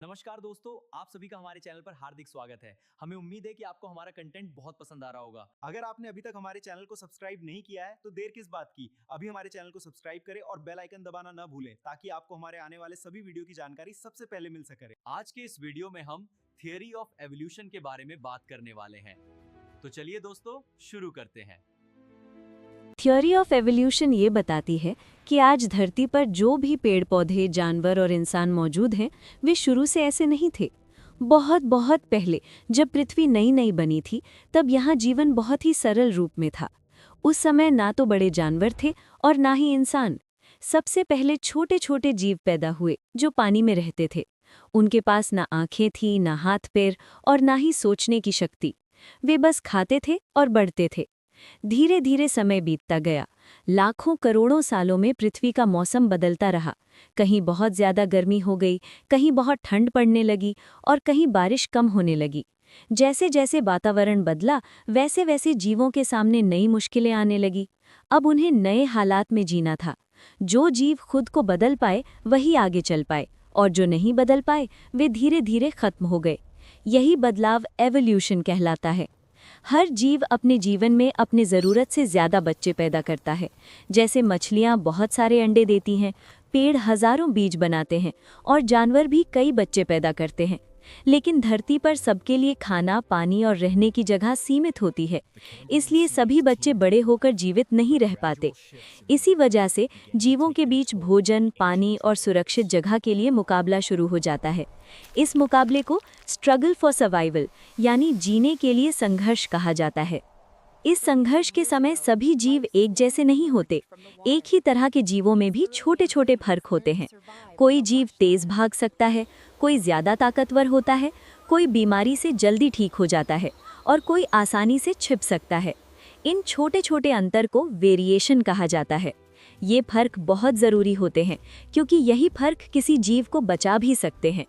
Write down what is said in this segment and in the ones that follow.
नमस्कार दोस्तों, आप सभी का हमारे चैनल पर हार्दिक स्वागत है। हमें उम्मीद है कि आपको हमारा कंटेंट बहुत पसंद आ रहा होगा। अगर आपने अभी तक हमारे चैनल को सब्सक्राइब नहीं किया है तो देर किस बात की। अभी हमारे चैनल को सब्सक्राइब करें और बेल आइकन दबाना ना भूलें ताकि आपको हमारे आने वाले सभी वीडियो की जानकारी सबसे पहले मिल सके। आज के इस वीडियो में हम थियरी ऑफ एवोल्यूशन के बारे में बात करने वाले हैं। तो चलिए दोस्तों, शुरू करते हैं। थ्योरी ऑफ एवोल्यूशन ये बताती है कि आज धरती पर जो भी पेड़ पौधे, जानवर और इंसान मौजूद हैं, वे शुरू से ऐसे नहीं थे। बहुत बहुत पहले जब पृथ्वी नई नई बनी थी, तब यहाँ जीवन बहुत ही सरल रूप में था। उस समय ना तो बड़े जानवर थे और ना ही इंसान। सबसे पहले छोटे छोटे जीव पैदा हुए जो पानी में रहते थे। उनके पास ना आंखें थी, ना हाथ पैर और ना ही सोचने की शक्ति। वे बस खाते थे और बढ़ते थे। धीरे धीरे समय बीतता गया। लाखों करोड़ों सालों में पृथ्वी का मौसम बदलता रहा। कहीं बहुत ज्यादा गर्मी हो गई, कहीं बहुत ठंड पड़ने लगी और कहीं बारिश कम होने लगी। जैसे जैसे वातावरण बदला, वैसे वैसे जीवों के सामने नई मुश्किलें आने लगी। अब उन्हें नए हालात में जीना था। जो जीव खुद को बदल पाए वही आगे चल पाए, और जो नहीं बदल पाए वे धीरे धीरे खत्म हो गए। यही बदलाव एवोल्यूशन कहलाता है। हर जीव अपने जीवन में अपनी ज़रूरत से ज़्यादा बच्चे पैदा करता है। जैसे मछलियाँ बहुत सारे अंडे देती हैं, पेड़ हज़ारों बीज बनाते हैं और जानवर भी कई बच्चे पैदा करते हैं। लेकिन धरती पर सबके लिए खाना, पानी और रहने की जगह सीमित होती है, इसलिए सभी बच्चे बड़े होकर जीवित नहीं रह पाते। इसी वजह से जीवों के बीच भोजन, पानी और सुरक्षित जगह के लिए मुकाबला शुरू हो जाता है। इस मुकाबले को स्ट्रगल फॉर सर्वाइवल यानी जीने के लिए संघर्ष कहा जाता है। इस संघर्ष के समय सभी जीव एक जैसे नहीं होते। एक ही तरह के जीवों में भी छोटे छोटे फर्क होते हैं। कोई जीव तेज भाग सकता है, कोई ज्यादा ताकतवर होता है, कोई बीमारी से जल्दी ठीक हो जाता है और कोई आसानी से छिप सकता है। इन छोटे छोटे अंतर को वेरिएशन कहा जाता है। ये फर्क बहुत ज़रूरी होते हैं क्योंकि यही फर्क किसी जीव को बचा भी सकते हैं।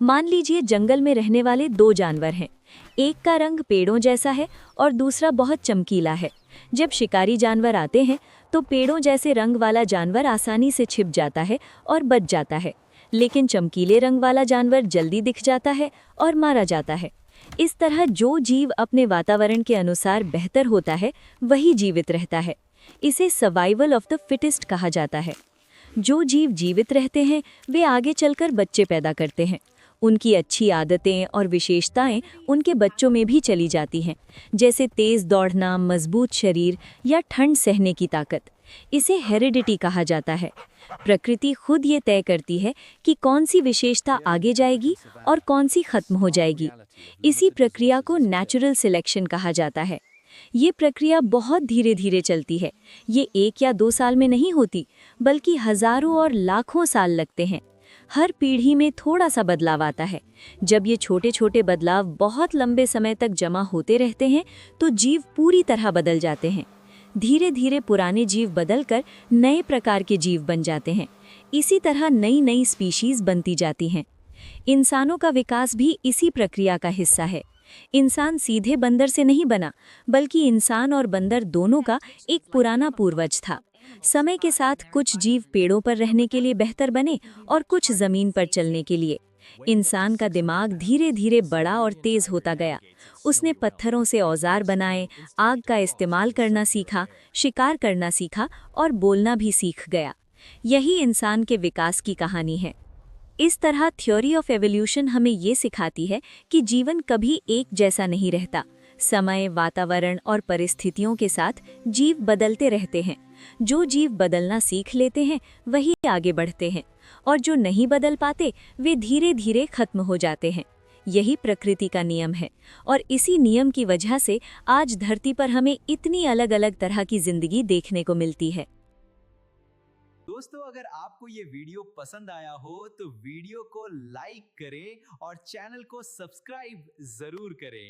मान लीजिए जंगल में रहने वाले दो जानवर हैं। एक का रंग पेड़ों जैसा है और दूसरा बहुत चमकीला है। जब शिकारी जानवर आते हैं तो पेड़ों जैसे रंग वाला जानवर आसानी से छिप जाता है और बच जाता है, लेकिन चमकीले रंग वाला जानवर जल्दी दिख जाता है और मारा जाता है। इस तरह जो जीव अपने वातावरण के अनुसार बेहतर होता है वही जीवित रहता है। इसे सर्वाइवल ऑफ द फिटेस्ट कहा जाता है। जो जीव जीवित रहते हैं वे आगे चलकर बच्चे पैदा करते हैं। उनकी अच्छी आदतें और विशेषताएं उनके बच्चों में भी चली जाती हैं, जैसे तेज दौड़ना, मजबूत शरीर या ठंड सहने की ताकत। इसे हेरिडिटी कहा जाता है। प्रकृति खुद ये तय करती है कि कौन सी विशेषता आगे जाएगी और कौन सी खत्म हो जाएगी। इसी प्रक्रिया को नेचुरल सिलेक्शन कहा जाता है। ये प्रक्रिया बहुत धीरे धीरे चलती है। ये 1 या 2 साल में नहीं होती, बल्कि हजारों और लाखों साल लगते हैं। हर पीढ़ी में थोड़ा सा बदलाव आता है। जब ये छोटे छोटे बदलाव बहुत लंबे समय तक जमा होते रहते हैं तो जीव पूरी तरह बदल जाते हैं। धीरे धीरे पुराने जीव बदलकर नए प्रकार के जीव बन जाते हैं। इसी तरह नई नई स्पीशीज बनती जाती हैं। इंसानों का विकास भी इसी प्रक्रिया का हिस्सा है। इंसान सीधे बंदर से नहीं बना, बल्कि इंसान और बंदर दोनों का एक पुराना पूर्वज था। समय के साथ कुछ जीव पेड़ों पर रहने के लिए बेहतर बने और कुछ जमीन पर चलने के लिए। इंसान का दिमाग धीरे धीरे बड़ा और तेज होता गया। उसने पत्थरों से औजार बनाए, आग का इस्तेमाल करना सीखा, शिकार करना सीखा और बोलना भी सीख गया। यही इंसान के विकास की कहानी है। इस तरह थ्योरी ऑफ एवोल्यूशन हमें ये सिखाती है कि जीवन कभी एक जैसा नहीं रहता। समय, वातावरण और परिस्थितियों के साथ जीव बदलते रहते हैं। जो जीव बदलना सीख लेते हैं वही आगे बढ़ते हैं, और जो नहीं बदल पाते वे धीरे धीरे खत्म हो जाते हैं। यही प्रकृति का नियम है, और इसी नियम की वजह से आज धरती पर हमें इतनी अलग अलग तरह की जिंदगी देखने को मिलती है। दोस्तों, अगर आपको ये वीडियो पसंद आया हो तो वीडियो को लाइक करें और चैनल को सब्सक्राइब जरूर करें।